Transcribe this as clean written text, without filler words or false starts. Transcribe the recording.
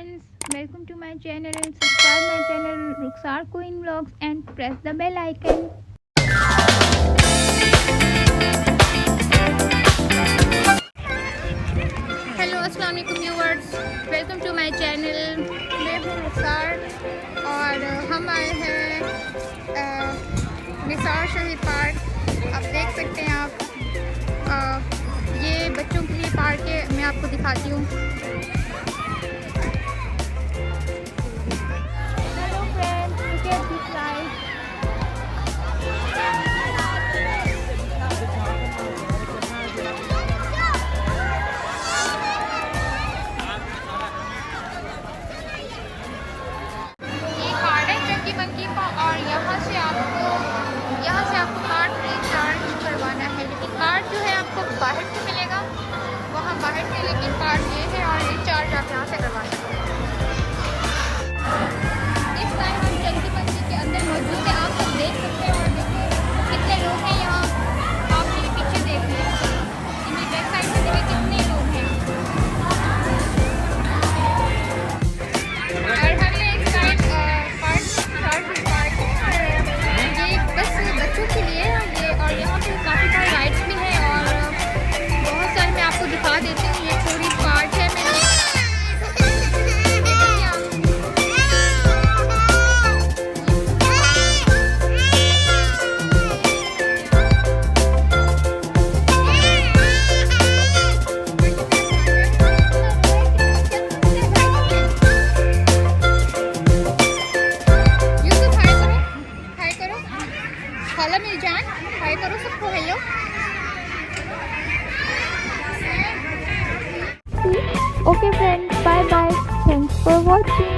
friends, welcome to my channel. Subscribe my channel Rukhsar Queen vlogs and press the bell icon. Hello अस्सलाम वालेकुम viewers, welcome to my channel. मैं हूँ रुखसार और हम आए हैं निसार शहीद पार्क। आप देख सकते हैं ये बच्चों के लिए पार्क है। मैं आपको दिखाती हूँ। Hello friends, look at this ride. Chunky monkey का और यहाँ से आपको कार्ड रिचार्ज करवाना है, लेकिन कार्ड जो है आपको बाहर से मिलेगा, वहाँ बाहर से, लेकिन कार्ड ये है और रिचार्ज आप यहाँ से करवा सकते हैं। इस टाइम हम चंकी मंकी के अंदर मौजूद है। आप सब देख सकते हैं और देखिए कितने लोग हैं यहाँ। आप मेरे पीछे देख लें, मेरी बैक साइड में देखिए कितने लोग हैं। और हमने इस साइड बच्चों के लिए ये, और यहाँ पे काफ़ी सारे राइड्स भी हैं और बहुत सारे मैं आपको दिखा देती हूँ। ये थोड़ी पार्ट है। मैं खाला मिल जान, हाय करो सबको, hello. Okay friends, bye bye, thanks for watching.